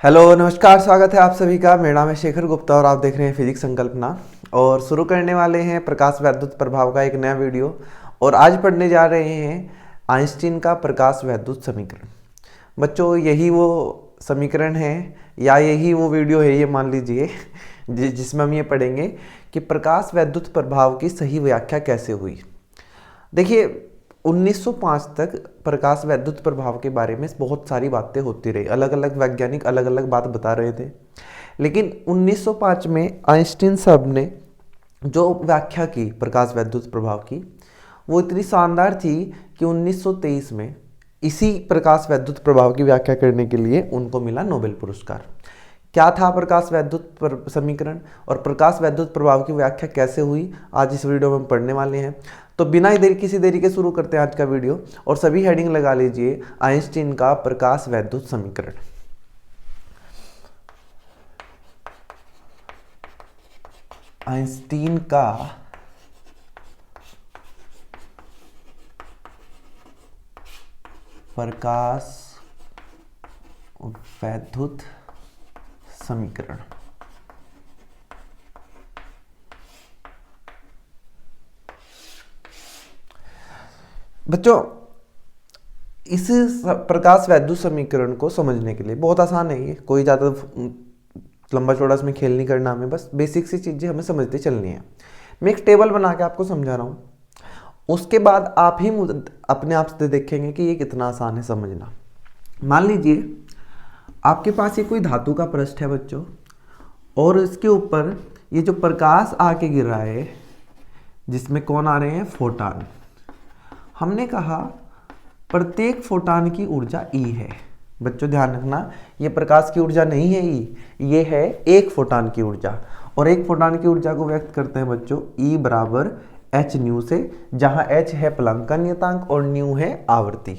Hello नमस्कार, स्वागत है आप सभी का। मेरा नाम है शेखर गुप्ता और आप देख रहे हैं फिजिक्स संकल्पना। और शुरू करने वाले हैं प्रकाश वैद्युत प्रभाव का एक नया वीडियो। और आज पढ़ने जा रहे हैं आइंस्टीन का प्रकाश वैद्युत समीकरण। बच्चों, यही वो समीकरण है या यही वो वीडियो है, ये मान लीजिए, जिसमें हम ये पढ़ेंगे कि प्रकाश वैद्युत प्रभाव की सही व्याख्या कैसे हुई। देखिए, 1905 तक प्रकाश वैद्युत प्रभाव के बारे में बहुत सारी बातें होती रही, अलग अलग वैज्ञानिक अलग अलग बात बता रहे थे। लेकिन 1905 में आइंस्टीन साहब ने जो व्याख्या की प्रकाश वैद्युत प्रभाव की, वो इतनी शानदार थी कि 1923 में इसी प्रकाश वैद्युत प्रभाव की व्याख्या करने के लिए उनको मिला नोबेल पुरस्कार। क्या था प्रकाश वैद्युत समीकरण और प्रकाश वैद्युत प्रभाव की व्याख्या कैसे हुई, आज इस वीडियो में हम पढ़ने वाले हैं। तो बिना किसी देरी के शुरू करते हैं आज का वीडियो। और सभी हेडिंग लगा लीजिए, आइंस्टीन का प्रकाश वैद्युत समीकरण। आइंस्टीन का प्रकाश वैद्युत समीकरण। बच्चों, इस प्रकाश वैद्युत समीकरण को समझने के लिए बहुत आसान है, ये कोई ज़्यादा लंबा चौड़ा इसमें खेल नहीं करना हमें, बस बेसिक सी चीज़ें हमें समझते चलनी है। मैं एक टेबल बना के आपको समझा रहा हूँ, उसके बाद आप ही अपने आप से देखेंगे कि ये कितना आसान है समझना। मान लीजिए आपके पास ये कोई धातु का पृष्ठ है बच्चों, और इसके ऊपर ये जो प्रकाश आके गिर रहा है, जिसमें कौन आ रहे हैं, फोटान। हमने कहा प्रत्येक फोटान की ऊर्जा E है। बच्चों ध्यान रखना, ये प्रकाश की ऊर्जा नहीं है E, ये है एक फोटान की ऊर्जा। और एक फोटान की ऊर्जा को व्यक्त करते हैं बच्चों E बराबर h न्यू से, जहां h है प्लैंक का नियतांक और न्यू है आवृत्ति।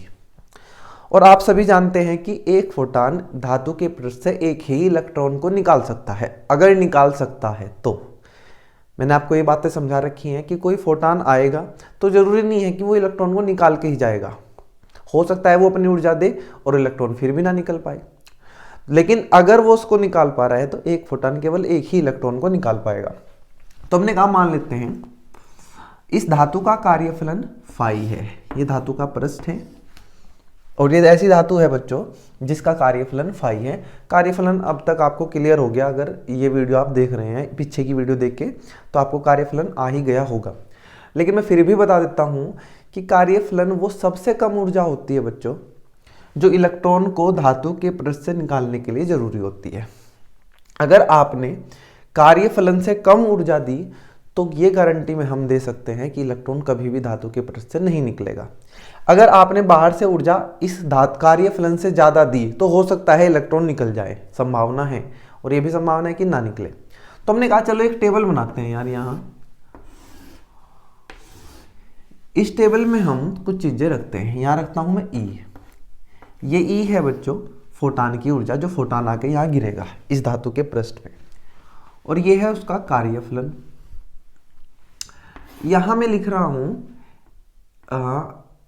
और आप सभी जानते हैं कि एक फोटान धातु के पृष्ठ से एक ही इलेक्ट्रॉन को निकाल सकता है। अगर निकाल सकता है तो मैंने आपको ये बातें समझा रखी हैं कि कोई फोटान आएगा तो जरूरी नहीं है कि वो इलेक्ट्रॉन को निकाल के ही जाएगा। हो सकता है वो अपनी ऊर्जा दे और इलेक्ट्रॉन फिर भी ना निकल पाए। लेकिन अगर वो उसको निकाल पा रहा है तो एक फोटान केवल एक ही इलेक्ट्रॉन को निकाल पाएगा। तो हमने कहा, मान लेते हैं इस धातु का कार्यफलन फाई है। ये धातु का पृष्ठ है और ये ऐसी धातु है बच्चों जिसका कार्यफलन फाई है। कार्यफलन अब तक आपको क्लियर हो गया, अगर ये वीडियो आप देख रहे हैं पीछे की वीडियो देख के तो आपको कार्यफलन आ ही गया होगा। लेकिन मैं फिर भी बता देता हूँ कि कार्यफलन वो सबसे कम ऊर्जा होती है बच्चों जो इलेक्ट्रॉन को धातु के पृष्ठ से निकालने के लिए जरूरी होती है। अगर आपने कार्यफलन से कम ऊर्जा दी तो ये गारंटी में हम दे सकते हैं कि इलेक्ट्रॉन कभी भी धातु के पृष्ठ से नहीं निकलेगा। अगर आपने बाहर से ऊर्जा इस कार्यफलन से ज़्यादा दी तो हो सकता है इलेक्ट्रॉन निकल जाए, संभावना है, और ये भी संभावना है कि ना निकले। तो हमने कहा चलो एक टेबल बनाते हैं यार। यहाँ इस टेबल में हम कुछ चीज़ें रखते हैं। यहाँ रखता हूँ मैं E। ये E है बच्चों फोटान की ऊर्जा, जो फोटान आके यहाँ गिरेगा इस धातु के पृष्ठ पे, और ये है उसका कार्यफलन। यहाँ मैं लिख रहा हूँ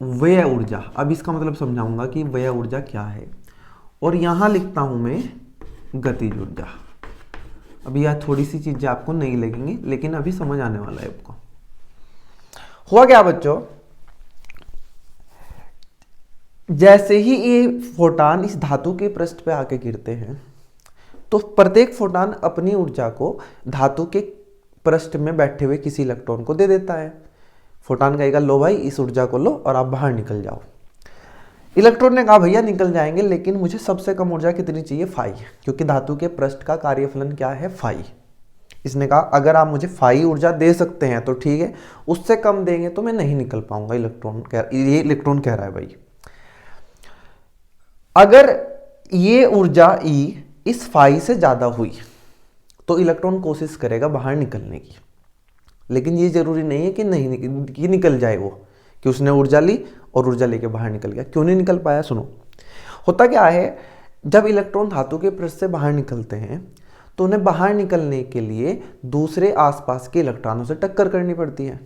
व्यय ऊर्जा। अब इसका मतलब समझाऊंगा कि व्यय ऊर्जा क्या है। और यहाँ लिखता हूँ मैं गतिज ऊर्जा। अभी यह थोड़ी सी चीजें आपको नहीं लगेंगी, लेकिन अभी समझ आने वाला है आपको। हुआ क्या बच्चों, जैसे ही ये फोटान इस धातु के पृष्ठ पे आके गिरते हैं तो प्रत्येक फोटान अपनी ऊर्जा को धातु के पृष्ठ में बैठे हुए किसी इलेक्ट्रॉन को दे देता है। फोटान कहेगा लो भाई इस ऊर्जा को लो और आप बाहर निकल जाओ। इलेक्ट्रॉन ने कहा भैया निकल जाएंगे, लेकिन मुझे सबसे कम ऊर्जा कितनी चाहिए, फाई, क्योंकि धातु के पृष्ठ का कार्यफलन क्या है, फाई। इसने कहा अगर आप मुझे फाई ऊर्जा दे सकते हैं तो ठीक है, उससे कम देंगे तो मैं नहीं निकल पाऊंगा। ये इलेक्ट्रॉन कह रहा है भाई, अगर ये ऊर्जा E इस फाई से ज्यादा हुई तो इलेक्ट्रॉन कोशिश करेगा बाहर निकलने की। लेकिन ये जरूरी नहीं है कि निकल जाए वो, कि उसने ऊर्जा ली और ऊर्जा लेके बाहर निकल गया। क्यों नहीं निकल पाया, सुनो। होता क्या है, जब इलेक्ट्रॉन धातु के पृष्ठ से बाहर निकलते हैं तो उन्हें बाहर निकलने के लिए दूसरे आसपास के इलेक्ट्रॉनों से टक्कर करनी पड़ती है।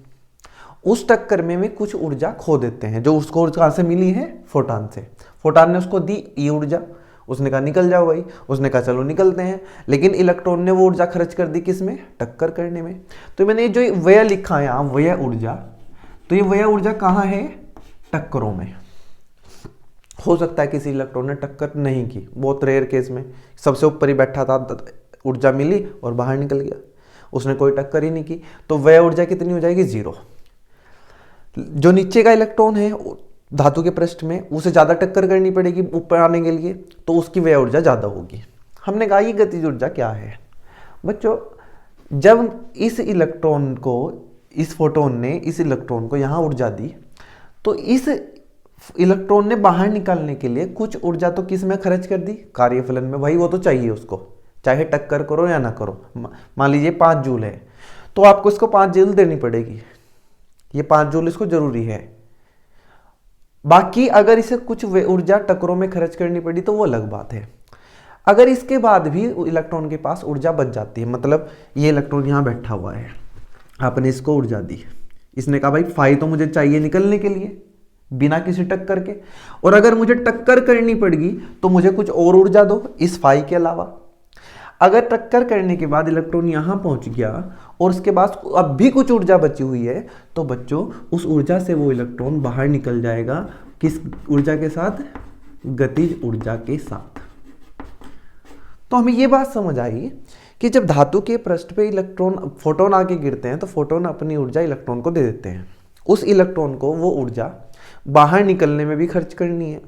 उस टक्कर में वे कुछ ऊर्जा खो देते हैं, जो उसको कहाँ से मिली है, फोटान से। फोटान ने उसको दी ई ऊर्जा, उसने कहा निकल जाओ भाई, उसने कहा चलो निकलते हैं, लेकिन इलेक्ट्रॉन ने वो ऊर्जा खर्च कर दी किस में, टक्कर करने में। तो मैंने जो व्यय लिखा है यहाँ व्यय ऊर्जा, तो ये व्यय ऊर्जा कहाँ है, टक्करों में। हो सकता है किसी इलेक्ट्रॉन ने टक्कर नहीं की, बहुत रेयर केस में, सबसे ऊपर ही बैठा था, ऊर्जा मिली और बाहर निकल गया, उसने कोई टक्कर ही नहीं की, तो व्यय ऊर्जा कितनी हो जाएगी, 0। जो नीचे का इलेक्ट्रॉन है धातु के पृष्ठ में, उसे ज़्यादा टक्कर करनी पड़ेगी ऊपर आने के लिए, तो उसकी व्यय ऊर्जा ज़्यादा होगी। हमने कहा ये गतिज ऊर्जा क्या है बच्चों, जब इस इलेक्ट्रॉन को, इस फोटोन ने इस इलेक्ट्रॉन को यहाँ ऊर्जा दी, तो इस इलेक्ट्रॉन ने बाहर निकालने के लिए कुछ ऊर्जा तो किस में खर्च कर दी, कार्यफलन में। भाई वो तो चाहिए उसको, चाहे टक्कर करो या ना करो। मान लीजिए 5 जूल है, तो आपको इसको 5 जूल देनी पड़ेगी, ये 5 जूल इसको जरूरी है। बाकी अगर इसे कुछ ऊर्जा टक्करों में खर्च करनी पड़ी तो वो अलग बात है। अगर इसके बाद भी इलेक्ट्रॉन के पास ऊर्जा बच जाती है, मतलब ये इलेक्ट्रॉन यहाँ बैठा हुआ है, आपने इसको ऊर्जा दी, इसने कहा भाई फाई तो मुझे चाहिए निकलने के लिए बिना किसी टक्कर के, और अगर मुझे टक्कर करनी पड़ेगी तो मुझे कुछ और ऊर्जा दो इस फाई के अलावा। अगर टक्कर करने के बाद इलेक्ट्रॉन यहाँ पहुँच गया और उसके बाद अब भी कुछ ऊर्जा बची हुई है, तो बच्चों उस ऊर्जा से वो इलेक्ट्रॉन बाहर निकल जाएगा, किस ऊर्जा के साथ, गतिज ऊर्जा के साथ। तो हमें ये बात समझ आई कि जब धातु के पृष्ठ पे इलेक्ट्रॉन, फोटोन आके गिरते हैं, तो फोटोन अपनी ऊर्जा इलेक्ट्रॉन को दे देते हैं, उस इलेक्ट्रॉन को वो ऊर्जा बाहर निकलने में भी खर्च करनी है।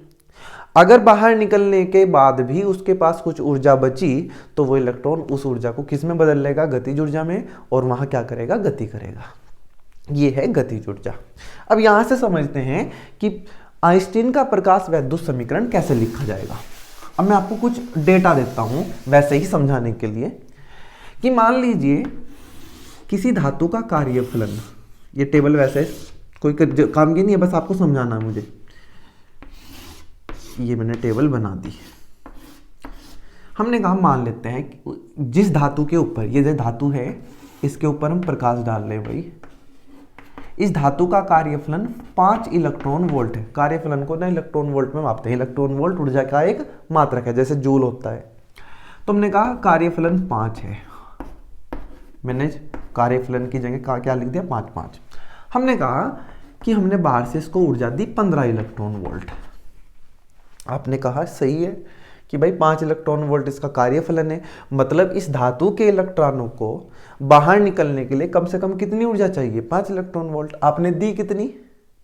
अगर बाहर निकलने के बाद भी उसके पास कुछ ऊर्जा बची, तो वो इलेक्ट्रॉन उस ऊर्जा को किस में बदल लेगा, गतिज ऊर्जा में, और वहां क्या करेगा, गति करेगा। ये है गतिज ऊर्जा। अब यहां से समझते हैं कि आइंस्टीन का प्रकाश वैद्युत समीकरण कैसे लिखा जाएगा। अब मैं आपको कुछ डेटा देता हूं वैसे ही समझाने के लिए, कि मान लीजिए किसी धातु का कार्यफलन, ये टेबल वैसे कोई काम की नहीं है, बस आपको समझाना है मुझे। ये मैंने टेबल बना दी। हमने कहा मान लेते हैं कि जिस धातु के ऊपर, ये जो धातु है इसके ऊपर हम प्रकाश डाल रहे हैं भाई, इस धातु का कार्यफलन 5 इलेक्ट्रॉन वोल्ट है। कार्यफलन को ना इलेक्ट्रॉन वोल्ट में मापते हैं, इलेक्ट्रॉन वोल्ट ऊर्जा का एक मात्रक है, जैसे जूल होता है। तो हमने कहा कार्यफलन 5 है, मैंने कार्यफलन की जगह क्या लिख दिया, 5। हमने कहा कि हमने बाहर से इसको ऊर्जा दी 15 इलेक्ट्रॉन वोल्ट। आपने कहा सही है कि भाई 5 इलेक्ट्रॉन वोल्ट इसका कार्यफलन है, मतलब इस धातु के इलेक्ट्रॉनों को बाहर निकलने के लिए कम से कम कितनी ऊर्जा चाहिए, 5 इलेक्ट्रॉन वोल्ट। आपने दी कितनी,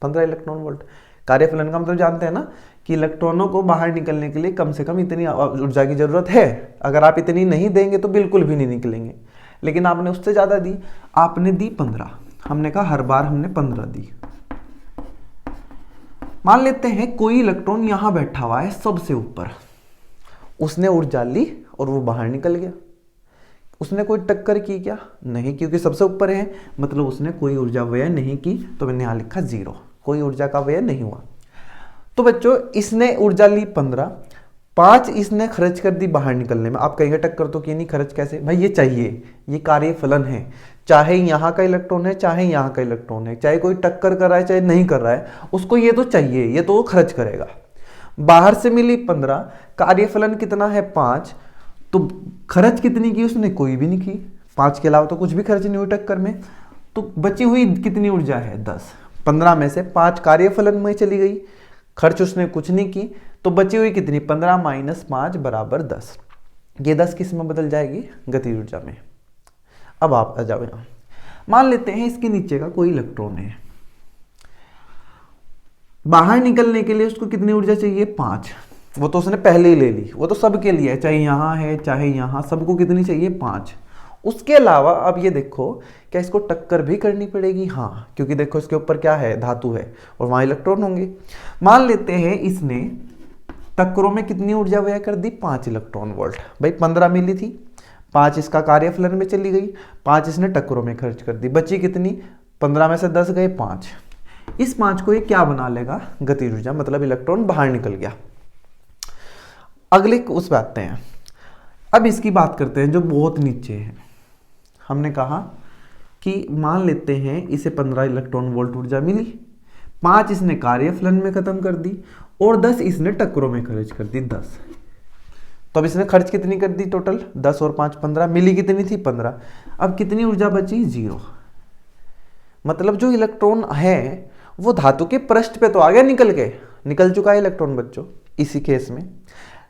15 इलेक्ट्रॉन वोल्ट। कार्यफलन का मतलब जानते हैं ना कि इलेक्ट्रॉनों को बाहर निकलने के लिए कम से कम इतनी ऊर्जा की जरूरत है। अगर आप इतनी नहीं देंगे तो बिल्कुल भी नहीं निकलेंगे, लेकिन आपने उससे ज्यादा दी, आपने दी 15। हमने कहा हर बार हमने 15 दी। मान लेते हैं कोई इलेक्ट्रॉन यहां बैठा हुआ है सबसे ऊपर, उसने ऊर्जा ली और वो बाहर निकल गया। उसने कोई टक्कर की क्या, नहीं, क्योंकि सबसे ऊपर है, मतलब उसने कोई ऊर्जा व्यय नहीं की, तो मैंने यहां लिखा 0, कोई ऊर्जा का व्यय नहीं हुआ। तो बच्चों इसने ऊर्जा ली 15, 5 इसने खर्च कर दी बाहर निकलने में। आप कहेंगे टक्कर तो की नहीं, खर्च कैसे, भाई ये चाहिए, ये कार्यफलन है, चाहे यहाँ का इलेक्ट्रॉन है चाहे यहाँ का इलेक्ट्रॉन है, चाहे कोई टक्कर कर रहा है चाहे नहीं कर रहा है, उसको ये तो चाहिए, ये तो वो खर्च करेगा। बाहर से मिली 15, कार्यफलन कितना है 5, तो खर्च कितनी की उसने, कोई भी नहीं की, 5 के अलावा तो कुछ भी खर्च नहीं हुई टक्कर में, तो बची हुई कितनी ऊर्जा है 10। 15 में से 5 कार्यफलन में चली गई, खर्च उसने कुछ नहीं की, तो बची हुई कितनी, 15 - 5 = 10। ये 10 किस में बदल जाएगी, गतिज ऊर्जा में। अब आप आ जाओ यहाँ, मान लेते हैं इसके नीचे का कोई इलेक्ट्रॉन है, बाहर निकलने के लिए उसको कितनी ऊर्जा चाहिए, 5। वो तो उसने पहले ही ले ली, वो तो सबके लिए है, चाहे यहाँ है चाहे यहाँ, सबको कितनी चाहिए, 5। उसके अलावा अब ये देखो, क्या इसको टक्कर भी करनी पड़ेगी, हाँ, क्योंकि देखो इसके ऊपर क्या है, धातु है और वहां इलेक्ट्रॉन होंगे। मान लेते हैं इसने टक्करों में कितनी ऊर्जा व्यय कर दी, 5 इलेक्ट्रॉन वोल्ट। भाई 15 मिली थी, 5 इसका कार्यफलन में चली गई, 5 इसने टक्करों में खर्च कर दी, बची कितनी, 15 में से 10 गए 5। इस 5 को ये क्या बना लेगा, गतिज ऊर्जा, मतलब इलेक्ट्रॉन बाहर निकल गया। अगले उस पे आते हैं, अब इसकी बात करते हैं जो बहुत नीचे है। हमने कहा कि मान लेते हैं इसे 15 इलेक्ट्रॉन वोल्ट ऊर्जा मिली, 5 इसने कार्यफलन में खत्म कर दी और 10 इसने टक्करों में खर्च कर दी। 10 तो अब इसने खर्च कितनी कर दी टोटल, 10 और 5 15, मिली कितनी थी 15। अब कितनी ऊर्जा बची, 0। मतलब जो इलेक्ट्रॉन है वो धातु के पृष्ठ पे तो आ गया, निकल चुका है इलेक्ट्रॉन बच्चों इसी केस में,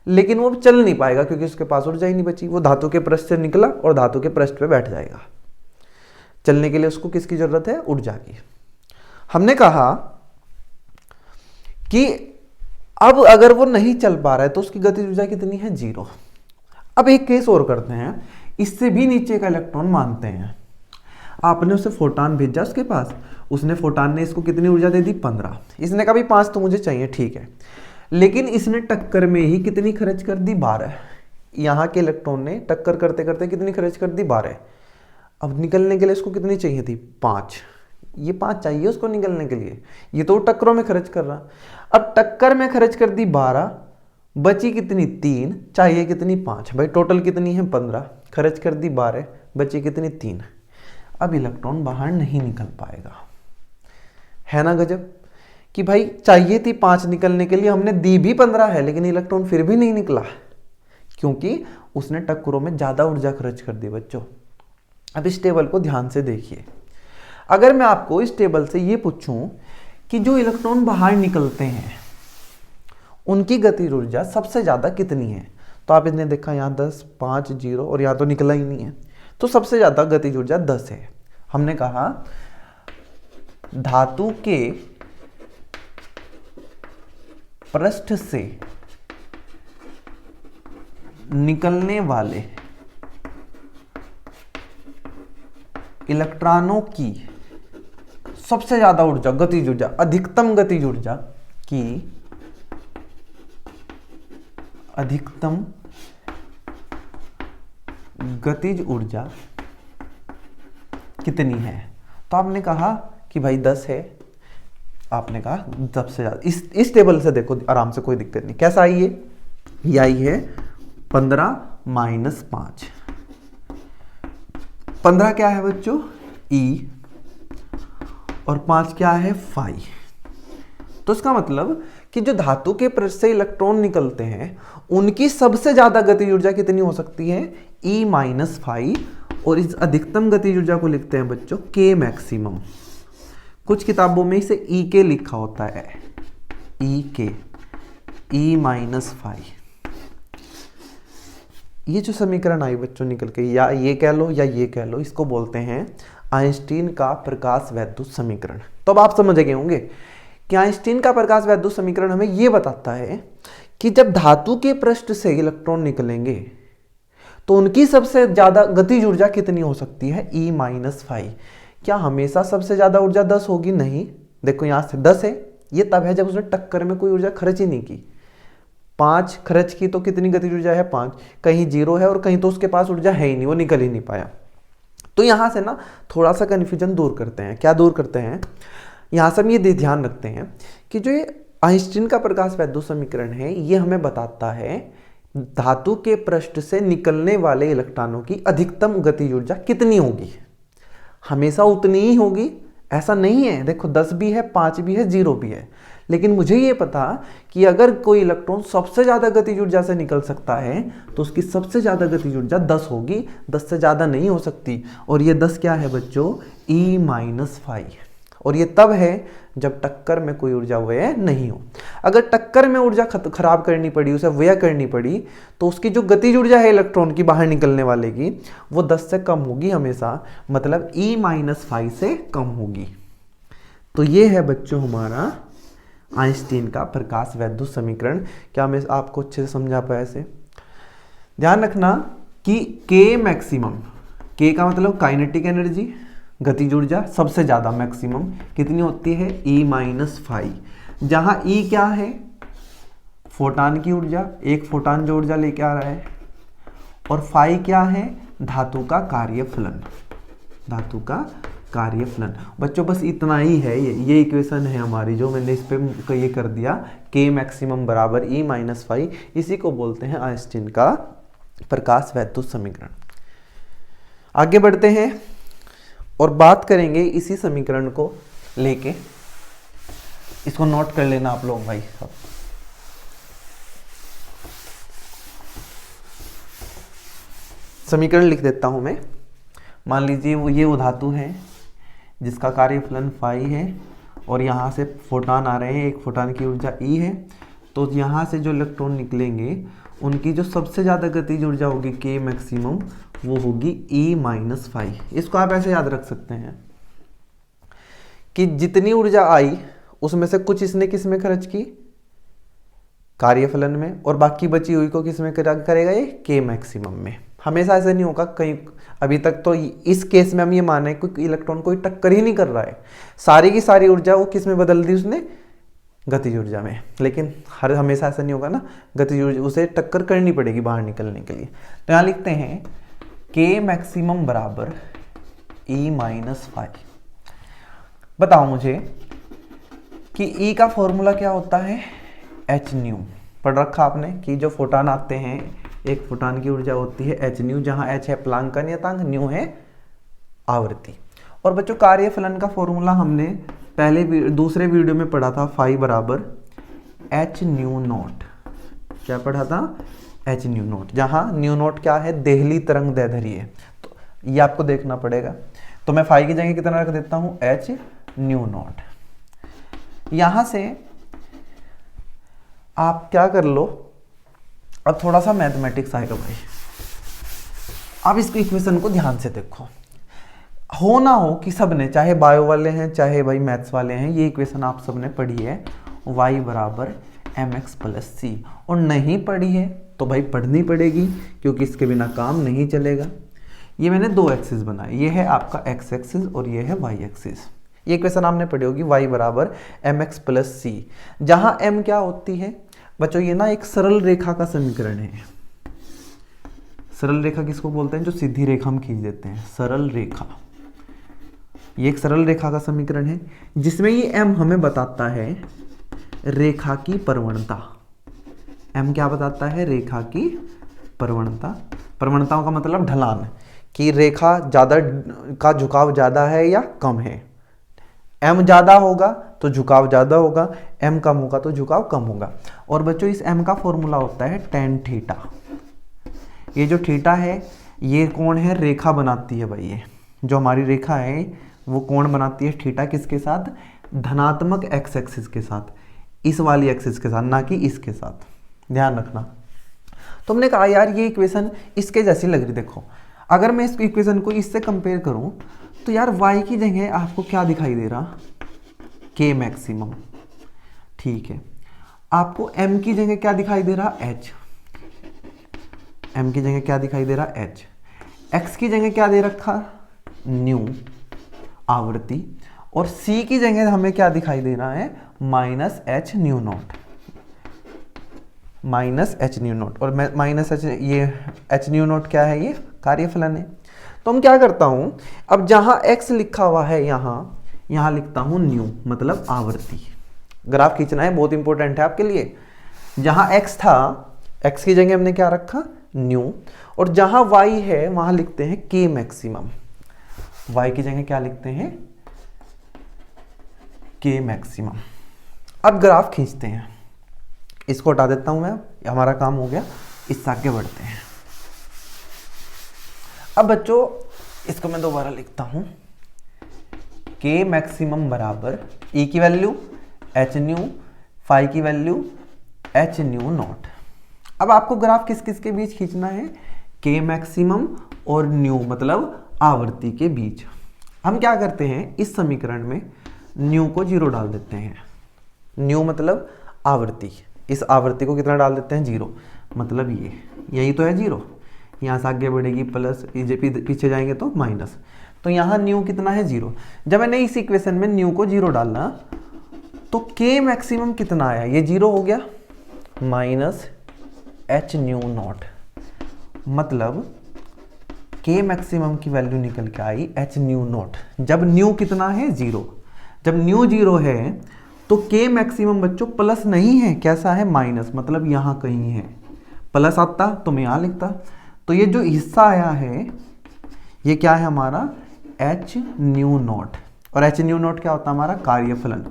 लेकिन वो चल नहीं पाएगा क्योंकि उसके पास ऊर्जा ही नहीं बची। वो धातु के पृष्ठ से निकला और धातु के पृष्ठ पे बैठ जाएगा। चलने के लिए उसको किसकी जरूरत है, ऊर्जा की। हमने कहा कि अब अगर वो नहीं चल पा रहा है तो उसकी गतिज ऊर्जा कितनी है, 0। अब एक केस और करते हैं, इससे भी नीचे का इलेक्ट्रॉन मानते हैं। आपने उसे फोटान भेजा उसके पास, उसने फोटान ने इसको कितनी ऊर्जा दे दी, 15। इसने कहा भाई 5 तो मुझे चाहिए, ठीक है, लेकिन इसने टक्कर में ही कितनी खर्च कर दी, 12। यहाँ के इलेक्ट्रॉन ने टक्कर करते करते कितनी खर्च कर दी, 12। अब निकलने के लिए इसको कितनी चाहिए थी, 5। ये 5 चाहिए उसको निकलने के लिए, ये तो टक्करों में खर्च कर रहा। अब टक्कर में खर्च कर दी 12, बची कितनी, 3, चाहिए कितनी, 5। भाई टोटल कितनी है, 15, खर्च कर दी 12, बची कितनी, 3। अब इलेक्ट्रॉन बाहर नहीं निकल पाएगा। है ना गजब, कि भाई चाहिए थी 5 निकलने के लिए, हमने दी भी 15 है, लेकिन इलेक्ट्रॉन फिर भी नहीं निकला क्योंकि उसने टक्करों में ज्यादा ऊर्जा खर्च कर दी बच्चों। अब इस टेबल को ध्यान से देखिए, अगर मैं आपको इस टेबल से ये पूछूं कि जो इलेक्ट्रॉन बाहर निकलते हैं उनकी गतिज ऊर्जा सबसे ज्यादा कितनी है, तो आप इसने देखा यहाँ 10 5 0 और यहाँ तो निकला ही नहीं है, तो सबसे ज्यादा गतिज ऊर्जा 10 है। हमने कहा धातु के पृष्ठ से निकलने वाले इलेक्ट्रॉनों की सबसे ज्यादा ऊर्जा, गतिज ऊर्जा, अधिकतम गतिज ऊर्जा की अधिकतम गतिज ऊर्जा कितनी है, तो आपने कहा कि भाई 10 है। आपने कहा सबसे ज्यादा, इस टेबल से देखो आराम से, कोई दिक्कत नहीं। कैसा आई है, ये आई है 15 माइनस 5। 15 क्या है बच्चों, ई, और 5 क्या है, फाई। तो इसका मतलब कि जो धातु के पृष्ठ से इलेक्ट्रॉन निकलते हैं उनकी सबसे ज्यादा गतिज ऊर्जा कितनी हो सकती है, ई माइनस फाई, और इस अधिकतम गतिज ऊर्जा को लिखते हैं बच्चों के मैक्सिमम। कुछ किताबों में इसे ई के लिखा होता है, ई के, ई माइनस फाई। ये जो समीकरण आई बच्चों निकल के, या ये कह लो या ये कह लो, इसको बोलते हैं आइंस्टीन का प्रकाश वैद्युत समीकरण। तो अब आप समझ गए होंगे कि आइंस्टीन का प्रकाश वैद्युत समीकरण हमें यह बताता है कि जब धातु के पृष्ठ से इलेक्ट्रॉन निकलेंगे तो उनकी सबसे ज्यादा गतिज ऊर्जा कितनी हो सकती है, ई माइनस फाई। क्या हमेशा सबसे ज्यादा ऊर्जा 10 होगी, नहीं। देखो यहां से 10 है, ये तब है जब उसने टक्कर में कोई ऊर्जा खर्च ही नहीं की। 5 खर्च की तो कितनी गतिज ऊर्जा है, 5। कहीं 0 है और कहीं तो उसके पास ऊर्जा है ही नहीं, वो निकल ही नहीं पाया। तो यहां से ना थोड़ा सा कन्फ्यूजन दूर करते हैं। क्या दूर करते हैं, यहां से हम ये ध्यान रखते हैं कि जो ये आइंस्टीन का प्रकाश वैद्युत समीकरण है ये हमें बताता है धातु के पृष्ठ से निकलने वाले इलेक्ट्रॉनों की अधिकतम गतिज ऊर्जा कितनी होगी। हमेशा उतनी ही होगी ऐसा नहीं है। देखो 10 भी है, 5 भी है, 0 भी है, लेकिन मुझे ये पता कि अगर कोई इलेक्ट्रॉन सबसे ज्यादा गतिज ऊर्जा से निकल सकता है तो उसकी सबसे ज्यादा गतिज ऊर्जा 10 होगी, 10 से ज्यादा नहीं हो सकती। और ये 10 क्या है बच्चों, ई माइनस फाई। और ये तब है जब टक्कर में कोई ऊर्जा व्यय नहीं हो। अगर टक्कर में ऊर्जा खराब करनी पड़ी, उसे व्यय करनी पड़ी, तो उसकी जो गतिज ऊर्जा है इलेक्ट्रॉन की बाहर निकलने वाले की, वो 10 से कम होगी हमेशा, मतलब ई माइनस फाई से कम होगी। तो ये है बच्चों हमारा आइंस्टीन का प्रकाश वैद्युत समीकरण। क्या मैं आपको अच्छे से समझा पाया इसे? ध्यान रखना कि के मैक्सिमम, के का मतलब काइनेटिक एनर्जी, गतिज ऊर्जा सबसे ज्यादा मैक्सिमम कितनी होती है, ई माइनस फाई। जहां ई क्या है, फोटान की ऊर्जा, एक फोटान जो ऊर्जा लेके आ रहा है, और फाई क्या है, धातु का कार्यफलन, धातु का कार्यफलन। बच्चों बस इतना ही है, ये इक्वेशन है हमारी जो मैंने इस पे ये कर दिया, के मैक्सिमम बराबर ई माइनस फाई। इसी को बोलते हैं आइंस्टीन का प्रकाश वैद्युत समीकरण। आगे बढ़ते हैं और बात करेंगे इसी समीकरण को लेके। इसको नोट कर लेना आप लोग भाई सब। समीकरण लिख देता हूँ मैं। मान लीजिए वो ये वो धातु है जिसका कार्यफलन फाई है और यहाँ से फोटान आ रहे हैं, एक फोटान की ऊर्जा ई है, तो यहाँ से जो इलेक्ट्रॉन निकलेंगे उनकी जो सबसे ज़्यादा गतिज ऊर्जा होगी के मैक्सिमम, वो होगी ई माइनस फाई। इसको आप ऐसे याद रख सकते हैं कि जितनी ऊर्जा आई उसमें से कुछ इसने किस में खर्च की, कार्यफलन में, और बाकी बची हुई को किस में करेगा, ये के मैक्सिमम में। हमेशा ऐसे नहीं होगा, कहीं अभी तक तो इस केस में हम ये माने कोई इलेक्ट्रॉन कोई टक्कर ही नहीं कर रहा है, सारी की सारी ऊर्जा वो किस में बदल दी उसने, गतिज ऊर्जा में। लेकिन हमेशा ऐसा नहीं होगा ना, गतिज ऊर्जा उसे टक्कर करनी पड़ेगी बाहर निकलने के लिए। तो यहाँ लिखते हैं के मैक्सिमम बराबर ई माइनस फाइव। बताओ मुझे कि ई का फॉर्मूला क्या होता है, एच न्यू। पढ़ रखा आपने कि जो फोटान आते हैं, एक फोटान की ऊर्जा होती है एच न्यू, जहां एच है प्लांक का नियतांक, न्यू है आवृत्ति। और बच्चों कार्यफलन का फॉर्मूला हमने दूसरे वीडियो में पढ़ा था, फाई बराबर एच न्यू नॉट। क्या पढ़ा था, एच न्यू नॉट, जहां न्यू नॉट क्या है, देहली तरंग दैर्ध्य है। तो ये आपको देखना पड़ेगा। तो मैं फाई की जगह कितना रख देता हूं, एच न्यू नॉट। यहां से आप क्या कर लो, अब थोड़ा सा मैथमेटिक्स आएगा भाई। अब इस इक्वेशन को ध्यान से देखो, हो ना हो कि सब ने, चाहे बायो वाले हैं चाहे भाई मैथ्स वाले हैं, ये इक्वेशन आप सब ने पढ़ी है, y बराबर mx प्लस सी। और नहीं पढ़ी है तो भाई पढ़नी पड़ेगी, क्योंकि इसके बिना काम नहीं चलेगा। ये मैंने दो एक्सिस बनाए, ये है आपका x एक्सिस और ये है y एक्सिस। ये इक्वेशन आपने पढ़ी होगी, y बराबर mx प्लस सी, जहां m क्या होती है बच्चों, ये ना एक सरल रेखा का समीकरण है। सरल रेखा किसको बोलते हैं, जो सीधी रेखा हम खींच देते हैं, सरल रेखा। ये एक सरल रेखा का समीकरण है जिसमें ये m हमें बताता है रेखा की प्रवणता। m क्या बताता है, रेखा की प्रवणता। प्रवणताओं का मतलब ढलान, कि रेखा ज्यादा का झुकाव ज्यादा है या कम है। m ज्यादा होगा तो झुकाव ज्यादा होगा, m कम होगा तो झुकाव कम होगा। और बच्चों इस m का फॉर्मूला होता है tan थीटा। ये जो थीटा है ये कोण है, रेखा बनाती है भाई, ये जो हमारी रेखा है वो कोण बनाती है थीटा, किसके साथ, धनात्मक x एक्सिस के साथ, इस वाली एक्सिस के साथ, ना कि इसके साथ, ध्यान रखना। तो हमने कहा यार ये इक्वेशन इसके जैसी लग रही। देखो अगर मैं इस इक्वेशन को इससे कंपेयर करूं तो यार y की जगह आपको क्या दिखाई दे रहा, k मैक्सिमम, ठीक है। आपको m की जगह क्या दिखाई दे रहा, h। m की जगह क्या दिखाई दे रहा, h। x की जगह क्या दे रखा, न्यू आवृत्ति। और c की जगह हमें क्या दिखाई दे रहा है, minus H new not, minus H new not. और माइनस एच, ये एच न्यू नॉट क्या है, ये कार्यफलन है। तो हम क्या करता हूं, अब जहां x लिखा हुआ है यहां लिखता हूं न्यू, मतलब आवृत्ति। ग्राफ खींचना है, बहुत इंपॉर्टेंट है आपके लिए। जहां x था, x की जगह हमने क्या रखा, न्यू। और जहां y है वहां लिखते हैं k मैक्सिमम। y की जगह क्या लिखते हैं, k मैक्सिमम। अब ग्राफ खींचते हैं, इसको हटा देता हूं मैं, हमारा काम हो गया। इससे आगे बढ़ते हैं। अब बच्चों इसको मैं दोबारा लिखता हूं, k मैक्सिमम बराबर e की वैल्यू h न्यू, फाई की वैल्यू h न्यू नॉट। अब आपको ग्राफ किस किस के बीच खींचना है, k मैक्सिमम और न्यू मतलब आवृत्ति के बीच। हम क्या करते हैं, इस समीकरण में न्यू को 0 डाल देते हैं। न्यू मतलब आवृत्ति, इस आवृत्ति को कितना डाल देते हैं, 0, मतलब ये यही तो है 0। यहाँ से आगे बढ़ेगी प्लस, पीछे जाएंगे तो माइनस। तो यहाँ न्यू कितना है, 0। जब मैंने इस इक्वेशन में न्यू को 0 डालना तो k मैक्सिमम कितना आया, ये 0 हो गया, माइनस एच न्यू नॉट। मतलब k मैक्सिमम की वैल्यू निकल के आई h न्यू नॉट। जब न्यू कितना है, 0। जब न्यू 0 है तो k मैक्सिमम बच्चों प्लस नहीं है, कैसा है, माइनस, मतलब यहाँ कहीं है। प्लस आता तो मैं यहाँ लिखता। तो ये जो हिस्सा आया है ये क्या है हमारा, h न्यू नॉट। और h न्यू नॉट क्या होता है, हमारा कार्यफलन।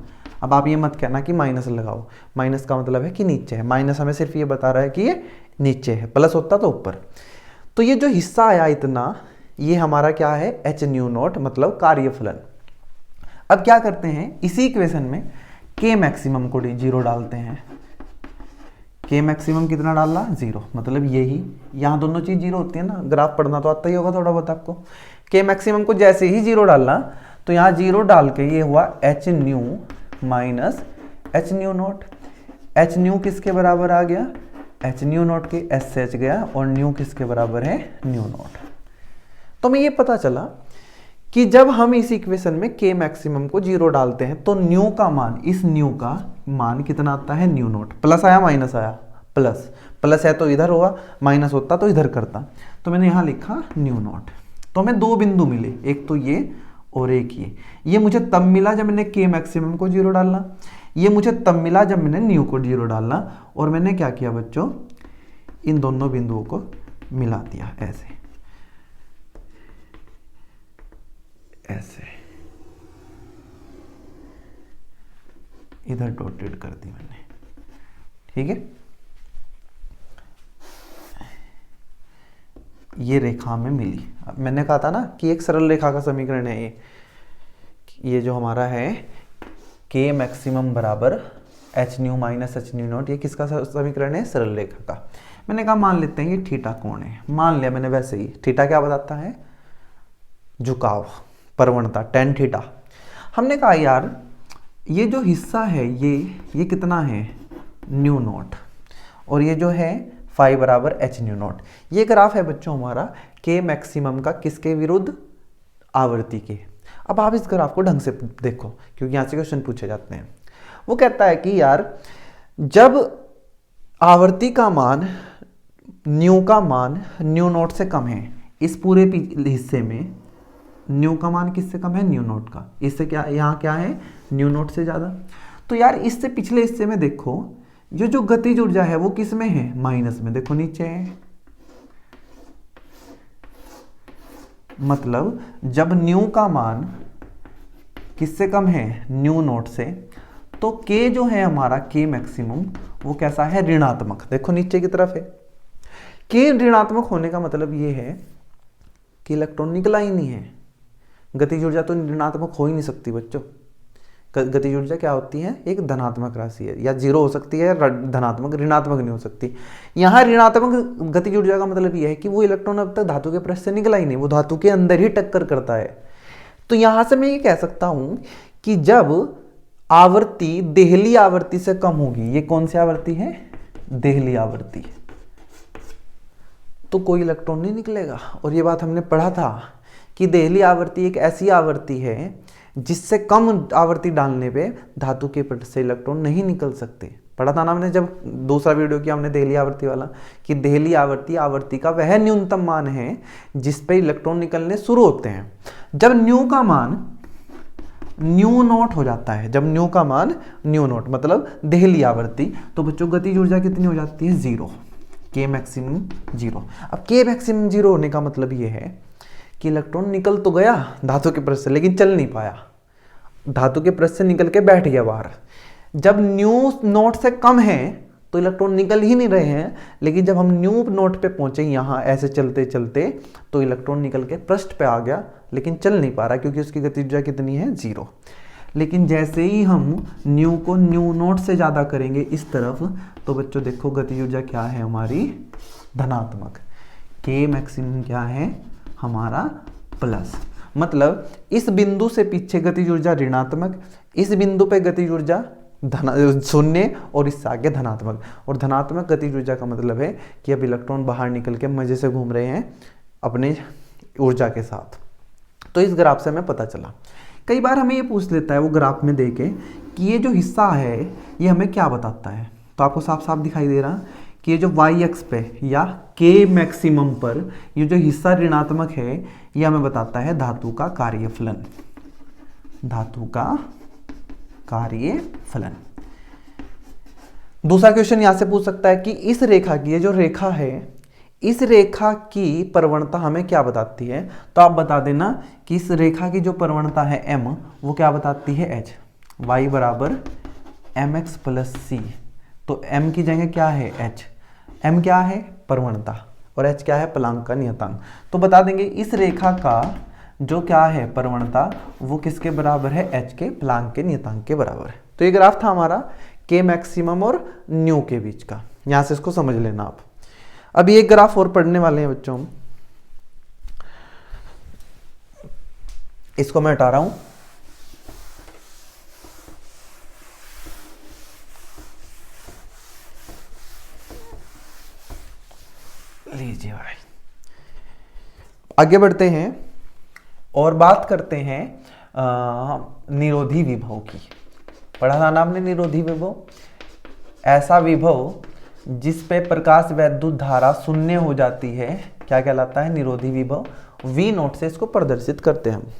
अब आप ये मत कहना कि माइनस लगाओ, माइनस का मतलब है कि नीचे है। माइनस हमें सिर्फ ये बता रहा है कि ये नीचे है, प्लस होता तो ऊपर। तो ये जो हिस्सा आया इतना, ये हमारा क्या है, एच न्यू नॉट, मतलब कार्यफलन। अब क्या करते हैं, इसी इक्वेशन में के मैक्सिमम को 0 डालते हैं। के मैक्सिमम कितना डालना, 0, मतलब यही, यहाँ दोनों चीज 0 होती है ना, ग्राफ पढ़ना तो आता ही होगा थोड़ा बहुत आपको। के मैक्सिमम को जैसे ही 0 डालना, तो यहाँ 0 डाल के ये हुआ H new minus H new not. H new किसके बराबर आ गया, एच न्यू नॉट के, एच से एच गया, और न्यू किसके बराबर है, न्यू नॉट। तो हमें ये पता चला कि जब हम इस इक्वेशन में के मैक्सिमम को 0 डालते हैं तो न्यू का मान, इस न्यू का मान कितना आता है, न्यू नॉट। प्लस आया माइनस आया, प्लस, प्लस है तो इधर होगा, माइनस होता तो इधर करता, तो मैंने यहाँ लिखा न्यू नॉट। तो हमें 2 बिंदु मिले, एक तो ये और एक ये मुझे तब मिला जब मैंने के मैक्सिमम को 0 डालना, ये मुझे तब मिला जब मैंने न्यू को 0 डालना। और मैंने क्या किया बच्चों, इन दोनों बिंदुओं को मिला दिया, ऐसे ऐसे, इधर डॉटेड कर दी मैंने, ठीक है। ये रेखा में मिली। अब मैंने कहा था ना कि एक सरल रेखा का समीकरण है ये जो हमारा है के मैक्सिमम बराबर H new minus H new not, ये किसका समीकरण है, सरल रेखा का। मैंने कहा मान लेते हैं ये थीटा कोण है, मान लिया मैंने। वैसे ही थीटा क्या बताता है, झुकाव, प्रवणता, टेन थीटा। हमने कहा यार ये जो हिस्सा है ये कितना है, न्यू नॉट, और ये जो है फाई बराबर एच न्यू नॉट। ये ग्राफ है बच्चों हमारा के मैक्सिमम का, किसके विरुद्ध, आवर्ती के। अब आप इस ग्राफ को ढंग से देखो, क्योंकि यहाँ से क्वेश्चन पूछे जाते हैं। वो कहता है कि यार जब आवर्ती का मान, न्यू का मान न्यू नॉट से कम है, इस पूरे हिस्से में न्यू का मान किससे कम है, न्यू नॉट का। इससे क्या, यहाँ क्या है, न्यू नॉट से ज्यादा। तो यार इससे पिछले हिस्से में देखो, ये जो गतिज ऊर्जा है वो किस में है, माइनस में, देखो नीचे है। मतलब जब न्यू का मान किससे कम है, न्यू नॉट से, तो के जो है हमारा के मैक्सिमम वो कैसा है, ऋणात्मक। देखो नीचे की तरफ है। के ऋणात्मक होने का मतलब ये है कि इलेक्ट्रॉन निकला ही नहीं है। गतिज ऊर्जा तो ऋणात्मक हो ही नहीं सकती बच्चों। गतिज ऊर्जा क्या होती है, एक धनात्मक राशि है, या 0 हो सकती है, धनात्मक, ऋणात्मक नहीं हो सकती। यहाँ ऋणात्मक गतिज ऊर्जा का मतलब यह है कि वो इलेक्ट्रॉन अब तक धातु के पृष्ठ से निकला ही नहीं, वो धातु के अंदर ही टक्कर करता है। तो यहाँ से मैं ये कह सकता हूँ कि जब आवृत्ति देहली आवृत्ति से कम होगी, ये कौन सी आवृत्ति है, देहली आवृत्ति, तो कोई इलेक्ट्रॉन नहीं निकलेगा। और ये बात हमने पढ़ा था कि देहली आवृत्ति एक ऐसी आवृत्ति है जिससे कम आवृत्ति डालने पे धातु के पृष्ठ से इलेक्ट्रॉन नहीं निकल सकते। पढ़ा था ना हमने जब दूसरा वीडियो किया हमने देहली आवृत्ति वाला, कि देहली आवृत्ति आवृत्ति का वह न्यूनतम मान है जिस पे इलेक्ट्रॉन निकलने शुरू होते हैं। जब न्यू का मान न्यू नॉट हो जाता है, जब न्यू का मान न्यू नॉट मतलब देहली आवृत्ति, तो बच्चों गतिज ऊर्जा कितनी हो जाती है, 0, के मैक्सिमम 0। अब के मैक्सिमम 0 होने का मतलब ये है कि इलेक्ट्रॉन निकल तो गया धातु के पृष्ठ से, लेकिन चल नहीं पाया, धातु के पृष्ठ से निकल के बैठ गया बाहर। जब न्यू नॉट से कम है तो इलेक्ट्रॉन निकल ही नहीं रहे हैं, लेकिन जब हम न्यू नॉट पे पहुंचे यहाँ ऐसे चलते चलते, तो इलेक्ट्रॉन निकल के पृष्ठ पे आ गया, लेकिन चल नहीं पा रहा क्योंकि उसकी गतिज ऊर्जा कितनी है, 0। लेकिन जैसे ही हम न्यू को न्यू नॉट से ज़्यादा करेंगे इस तरफ, तो बच्चों देखो गतिज ऊर्जा क्या है हमारी, धनात्मक। के मैक्सिमम क्या है हमारा, प्लस। मतलब इस बिंदु से पीछे गतिज ऊर्जा ऋणात्मक, इस बिंदु पे गतिज ऊर्जा शून्य, और इससे आगे धनात्मक। और धनात्मक गतिज ऊर्जा का मतलब है कि अब इलेक्ट्रॉन बाहर निकल के मजे से घूम रहे हैं अपने ऊर्जा के साथ। तो इस ग्राफ से हमें पता चला। कई बार हमें ये पूछ लेता है वो ग्राफ में देके कि ये जो हिस्सा है ये हमें क्या बताता है। तो आपको साफ साफ दिखाई दे रहा कि ये जो वाई एक्स पे या के मैक्सिमम पर ये जो हिस्सा ऋणात्मक है, ये हमें बताता है धातु का कार्यफलन, धातु का कार्यफलन। दूसरा क्वेश्चन यहां से पूछ सकता है कि इस रेखा की, ये जो रेखा है, इस रेखा की प्रवणता हमें क्या बताती है। तो आप बता देना कि इस रेखा की जो प्रवणता है m, वो क्या बताती है, h, y बराबर mx प्लस c। तो m की जगह क्या है, h, m क्या है, प्रवणता, और h क्या है, प्लांक का नियतांक। तो बता देंगे इस रेखा का जो क्या है प्रवणता वो किसके बराबर है, h के प्लांक के नियतांक के बराबर है। तो ये ग्राफ था हमारा k मैक्सिमम और न्यू के बीच का, यहां से इसको समझ लेना आप। अब ये ग्राफ और पढ़ने वाले हैं बच्चों हम, इसको मैं हटा रहा हूं। लीजिए भाई, आगे बढ़ते हैं और बात करते हैं निरोधी विभव की। पढ़ा था ना आपने निरोधी विभव, ऐसा विभव जिस पे प्रकाश वैद्युत धारा शून्य हो जाती है क्या कहलाता है, निरोधी विभव। V नोट से इसको प्रदर्शित करते हैं हम।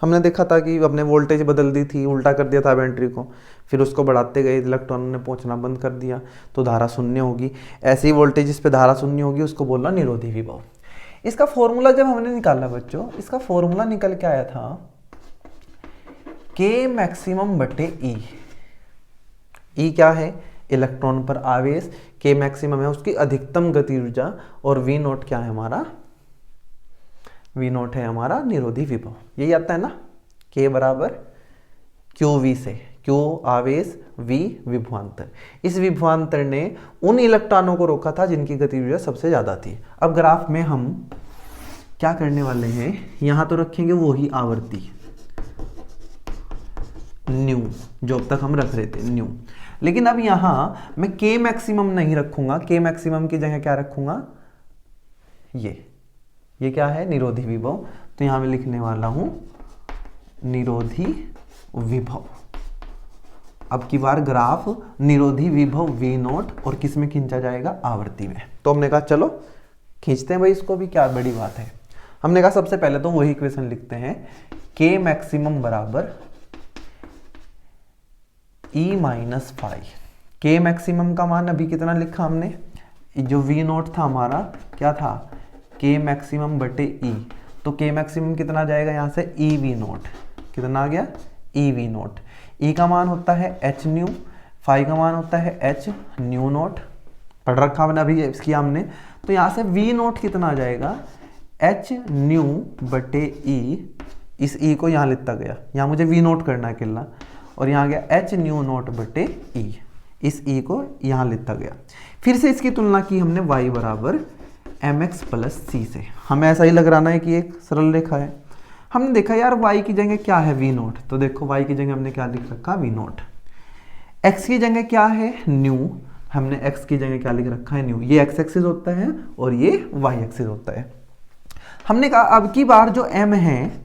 हमने देखा था कि अपने वोल्टेज बदल दी थी, उल्टा कर दिया था बैटरी को, फिर उसको बढ़ाते गए, इलेक्ट्रॉनों ने पहुंचना बंद कर दिया तो धारा शून्य होगी। ऐसे ही वोल्टेज जिस पे धारा शून्य होगी उसको बोलना निरोधी विभव। इसका फॉर्मूला जब हमने निकाला बच्चों, इसका फॉर्मूला निकल के आया था K मैक्सिमम बटे E। E क्या है, इलेक्ट्रॉन पर आवेश, K मैक्सिमम है उसकी अधिकतम गति ऊर्जा, और V नोट क्या है हमारा, V नोट है हमारा निरोधी विभव। यही आता है ना, K बराबर QV से, Q आवेश, V विभवांतर। इस विभवांतर ने उन इलेक्ट्रॉनों को रोका था जिनकी गति ऊर्जा सबसे ज्यादा थी। अब ग्राफ में हम क्या करने वाले हैं, यहां तो रखेंगे वही आवर्ती न्यू जो अब तक हम रख रहे थे न्यू, लेकिन अब यहां मैं K मैक्सिमम नहीं रखूंगा। K मैक्सिमम की जगह क्या रखूंगा, ये क्या है, निरोधी विभव। तो यहां मैं लिखने वाला हूं निरोधी विभव। अब की बार ग्राफ निरोधी विभव V नोट और किस में खींचा जाएगा, आवर्ती में। तो हमने कहा चलो खींचते हैं भाई इसको भी, क्या बड़ी बात है। हमने कहा सबसे पहले तो वही इक्वेशन लिखते हैं, K मैक्सिमम बराबर E minus five. K maximum का मान अभी कितना लिखा हमने, जो V नोट था हमारा क्या था, K मैक्सिमम बटे E। तो K मैक्सिमम कितना जाएगा यहाँ से, EV नोट। कितना आ गया, EV नोट। E का मान होता है H न्यू, फाइव का मान होता है H न्यू नोट। पढ़ रखा मैंने अभी इसकी हमने। तो यहाँ से V नोट कितना आ जाएगा, H न्यू बटे E। इस E को यहाँ लिखता गया, यहाँ मुझे V नोट करना है अकेला, और यहाँ गया H न्यू नोट बटे E। इस E को यहाँ लिखता गया। फिर से इसकी तुलना की हमने y बराबर mx प्लस सी से। हमें ऐसा ही लग रहा है कि एक सरल रेखा है। हमने देखा यार y की जगह क्या है, v नोट। तो देखो y की जगह हमने क्या लिख रखा, v नोट। x की जगह क्या है, न्यू। हमने x की जगह क्या लिख रखा है, न्यू। ये x एक्सिस होता है और ये y एक्सिस होता है। हमने कहा अब की बार जो m है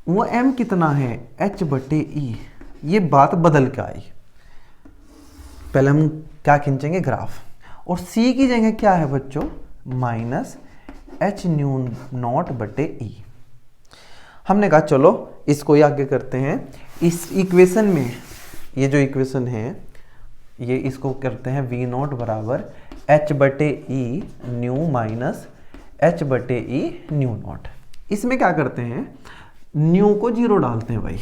वो m कितना है, h बटे e। ये बात बदल के आई। पहले हम क्या खींचेंगे, ग्राफ। और c की जगह क्या है बच्चों, माइनस h न्यू नॉट बटे e। हमने कहा चलो इसको ही आगे करते हैं। इस इक्वेशन में ये जो इक्वेशन है ये इसको करते हैं v नॉट बराबर h बटे e न्यू माइनस h बटे e न्यू नॉट। इसमें क्या करते हैं, न्यू को जीरो डालते हैं भाई,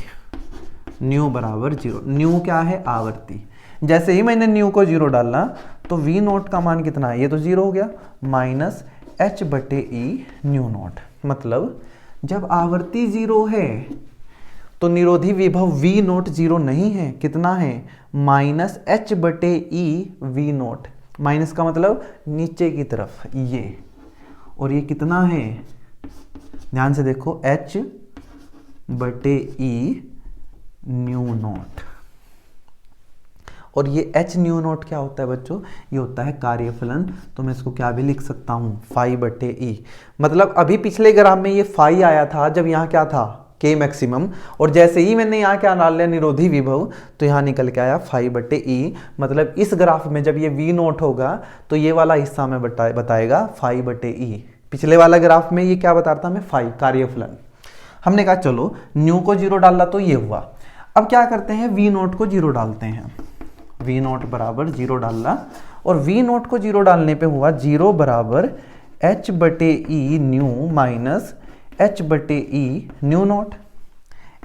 न्यू बराबर जीरो। न्यू क्या है, आवर्ती। जैसे ही मैंने न्यू को जीरो डालना तो v नोट का मान कितना है, ये तो जीरो हो गया, माइनस h बटे e न्यू नोट। मतलब जब आवर्ती जीरो है तो निरोधी विभव v नोट जीरो नहीं है, कितना है, माइनस h बटे e v नोट। माइनस का मतलब नीचे की तरफ ये, और ये कितना है, ध्यान से देखो, h बटे e न्यू नोट। और ये h न्यू नोट क्या होता है बच्चों, ये होता है कार्यफलन। तो मैं इसको क्या भी लिख सकता हूँ, फाई बटे ई। मतलब अभी पिछले ग्राफ में ये फाई आया था जब यहाँ क्या था, K मैक्सिमम, और जैसे ही मैंने यहाँ क्या डाल लिया, निरोधी विभव, तो यहाँ निकल के आया फाई बटे ई। मतलब इस ग्राफ में जब ये V नोट होगा तो ये वाला हिस्सा में बताएगा फाई बटे ई। पिछले वाला ग्राफ में ये क्या बता रहा था मैं, फाई कार्यफलन। हमने कहा चलो न्यू को जीरो डाला तो ये हुआ। अब क्या करते हैं, V नोट को जीरो डालते हैं। V नोट बराबर जीरो डालना, और V नोट को जीरो डालने पे हुआ जीरो बराबर h बटे ई न्यू माइनस h बटे ई न्यू नोट।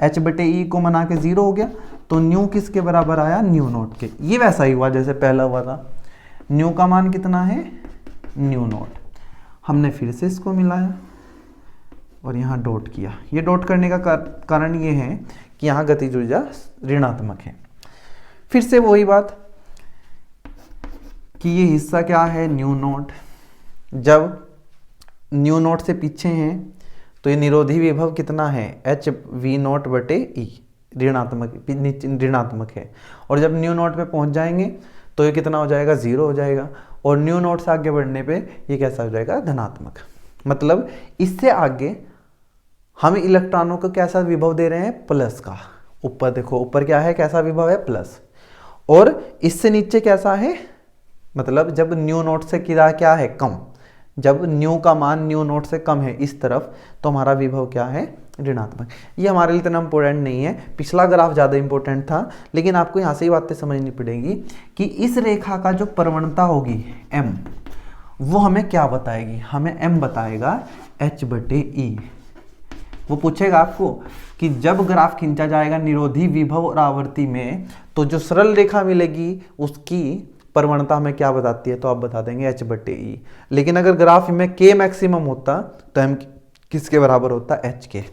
h बटे ई को मना के जीरो हो गया, तो न्यू किसके बराबर आया, न्यू नोट के। ये वैसा ही हुआ जैसे पहला हुआ था। न्यू का मान कितना है, न्यू नोट। हमने फिर से इसको मिलाया और यहाँ डॉट किया। ये डॉट करने का कारण ये है कि यहाँ गतिज ऊर्जा ऋणात्मक है। फिर से वही बात कि ये हिस्सा क्या है, न्यू नॉट। जब न्यू नॉट से पीछे हैं तो ये निरोधी विभव कितना है, एच वी नॉट बटे ई, ऋणात्मक है। और जब न्यू नॉट पे पहुंच जाएंगे तो ये कितना हो जाएगा, 0 हो जाएगा। और न्यू नॉट से आगे बढ़ने पे ये कैसा हो जाएगा, धनात्मक। मतलब इससे आगे हम इलेक्ट्रॉनों को कैसा विभव दे रहे हैं, प्लस का। ऊपर देखो, ऊपर क्या है, कैसा विभव है, प्लस। और इससे नीचे कैसा है, मतलब जब न्यू नॉट से क्या है, कम। जब न्यू का मान न्यू नॉट से कम है इस तरफ, तो हमारा विभव क्या है, ऋणात्मक। ये हमारे लिए इतना इंपॉर्टेंट नहीं है, पिछला ग्राफ ज़्यादा इंपॉर्टेंट था। लेकिन आपको यहाँ से ही बातें समझनी पड़ेगी कि इस रेखा का जो प्रवणता होगी m, वो हमें क्या बताएगी, हमें m बताएगा h बटे ई। वो पूछेगा आपको कि जब ग्राफ खींचा जाएगा निरोधी विभव और आवर्ती में, तो जो सरल रेखा मिलेगी उसकी प्रवणता हमें क्या बताती है, तो आप बता देंगे h बटे ई। लेकिन अगर ग्राफ में k मैक्सिमम होता तो m किसके बराबर होता, h के।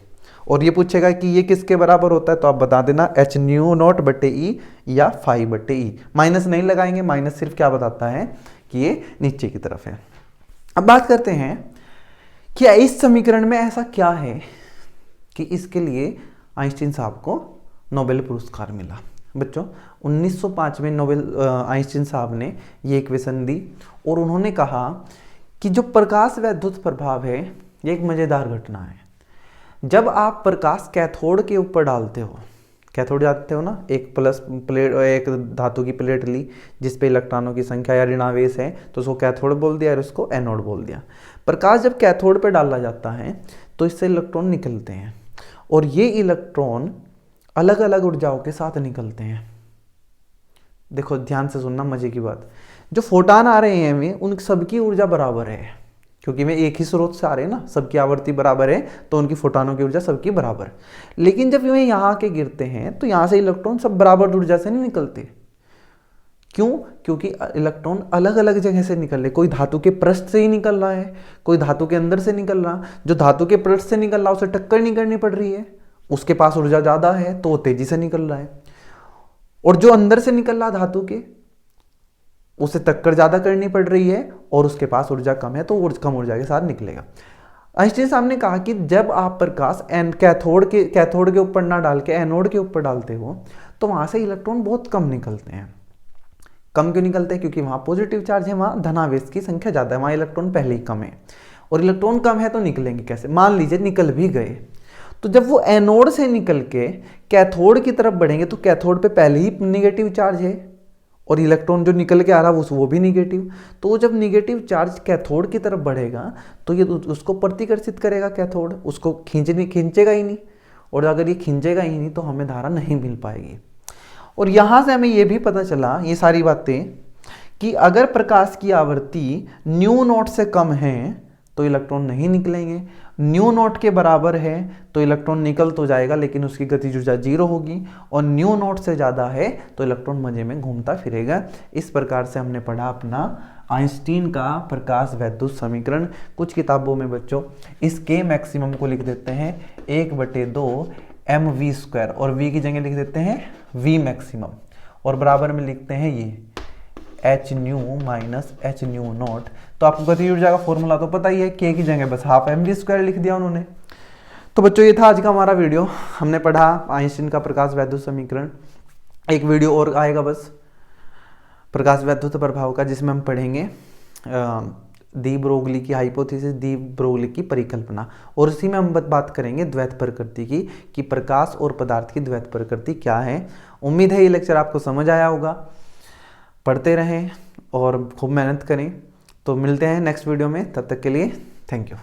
और ये पूछेगा कि ये किसके बराबर होता है, तो आप बता देना h न्यू नॉट बटे ई या फाई बटे ई। माइनस नहीं लगाएंगे, माइनस सिर्फ क्या बताता है कि ये नीचे की तरफ है। अब बात करते हैं कि इस समीकरण में ऐसा क्या है कि इसके लिए आइंस्टीन साहब को नोबेल पुरस्कार मिला। बच्चों 1905 में नोबेल आइंस्टीन साहब ने ये इक्वेशन दी और उन्होंने कहा कि जो प्रकाश वैद्युत प्रभाव है ये एक मज़ेदार घटना है। जब आप प्रकाश कैथोड के ऊपर डालते हो, कैथोड जानते हो ना, एक प्लस प्लेट, एक धातु की प्लेट ली जिस पे इलेक्ट्रॉनों की संख्या या ऋणावेश है, तो उसको कैथोड बोल दिया और उसको एनोड बोल दिया। प्रकाश जब कैथोड पे डाला जाता है तो इससे इलेक्ट्रॉन निकलते हैं और ये इलेक्ट्रॉन अलग अलग ऊर्जाओं के साथ निकलते हैं। देखो ध्यान से सुनना, मजे की बात, जो फोटान आ रहे हैं हमें, उन सबकी ऊर्जा बराबर है, क्योंकि वे एक ही स्रोत से आ रहे हैं ना, सबकी आवर्ती बराबर है, तो उनकी फोटानों की ऊर्जा सबकी बराबर। लेकिन जब वे यहाँ आके गिरते हैं तो यहाँ से इलेक्ट्रॉन सब बराबर ऊर्जा से नहीं निकलते। क्यों? क्योंकि इलेक्ट्रॉन अलग अलग जगह से निकल रहे। कोई धातु के पृष्ठ से ही निकल रहा है, कोई धातु के अंदर से निकल रहा। जो धातु के पृष्ठ से निकल रहा उसे टक्कर नहीं करनी पड़ रही है, उसके पास ऊर्जा ज्यादा है तो वो तेजी से निकल रहा है। और जो अंदर से निकल रहा धातु के, उसे टक्कर ज्यादा करनी पड़ रही है और उसके पास ऊर्जा कम है, तो कम ऊर्जा के साथ निकलेगा। आइंस्टीन साहब ने कहा कि जब आप प्रकाश कैथोड के ऊपर ना डाल के एनोड के ऊपर डालते हो तो वहां से इलेक्ट्रॉन बहुत कम निकलते हैं। कम क्यों निकलते हैं? क्योंकि वहां पॉजिटिव चार्ज है, वहां धनावेश की संख्या ज्यादा है, वहां इलेक्ट्रॉन पहले ही कम है। और इलेक्ट्रॉन कम है तो निकलेंगे कैसे? मान लीजिए निकल भी गए, तो जब वो एनोड से निकल के कैथोड की तरफ बढ़ेंगे तो कैथोड पे पहले ही नेगेटिव चार्ज है और इलेक्ट्रॉन जो निकल के आ रहा है वो भी निगेटिव। तो जब निगेटिव चार्ज कैथोड की तरफ बढ़ेगा तो ये उसको प्रतिकर्षित करेगा, कैथोड उसको खींचेगा ही नहीं। और अगर ये खींचेगा ही नहीं तो हमें धारा नहीं मिल पाएगी। और यहाँ से हमें ये भी पता चला, ये सारी बातें, कि अगर प्रकाश की आवृत्ति न्यू नॉट से कम है तो इलेक्ट्रॉन नहीं निकलेंगे, न्यू नॉट के बराबर है तो इलेक्ट्रॉन निकल तो जाएगा लेकिन उसकी गतिज ऊर्जा 0 होगी, और न्यू नॉट से ज़्यादा है तो इलेक्ट्रॉन मजे में घूमता फिरेगा। इस प्रकार से हमने पढ़ा अपना आइंस्टीन का प्रकाश वैद्युत समीकरण। कुछ किताबों में बच्चों इस के मैक्सिमम को लिख देते हैं 1/2 mv² और v की जगह लिख देते हैं v मैक्सिमम, और बराबर में लिखते हैं ये h new minus h new not. तो आपको गतिज ऊर्जा का फॉर्मूला तो पता ही है, k की जगह बस हाफ mv² लिख दिया उन्होंने। तो बच्चों ये था आज का हमारा वीडियो। हमने पढ़ा आइंस्टीन का प्रकाश वैद्युत समीकरण। एक वीडियो और आएगा बस प्रकाश वैद्युत प्रभाव का, जिसमें हम पढ़ेंगे दी ब्रोगली की हाइपोथेसिस, दी ब्रोगली की परिकल्पना, और उसी में हम बात करेंगे द्वैत प्रकृति की, कि प्रकाश और पदार्थ की द्वैत प्रकृति क्या है। उम्मीद है ये लेक्चर आपको समझ आया होगा। पढ़ते रहें और खूब मेहनत करें। तो मिलते हैं नेक्स्ट वीडियो में, तब तक के लिए थैंक यू।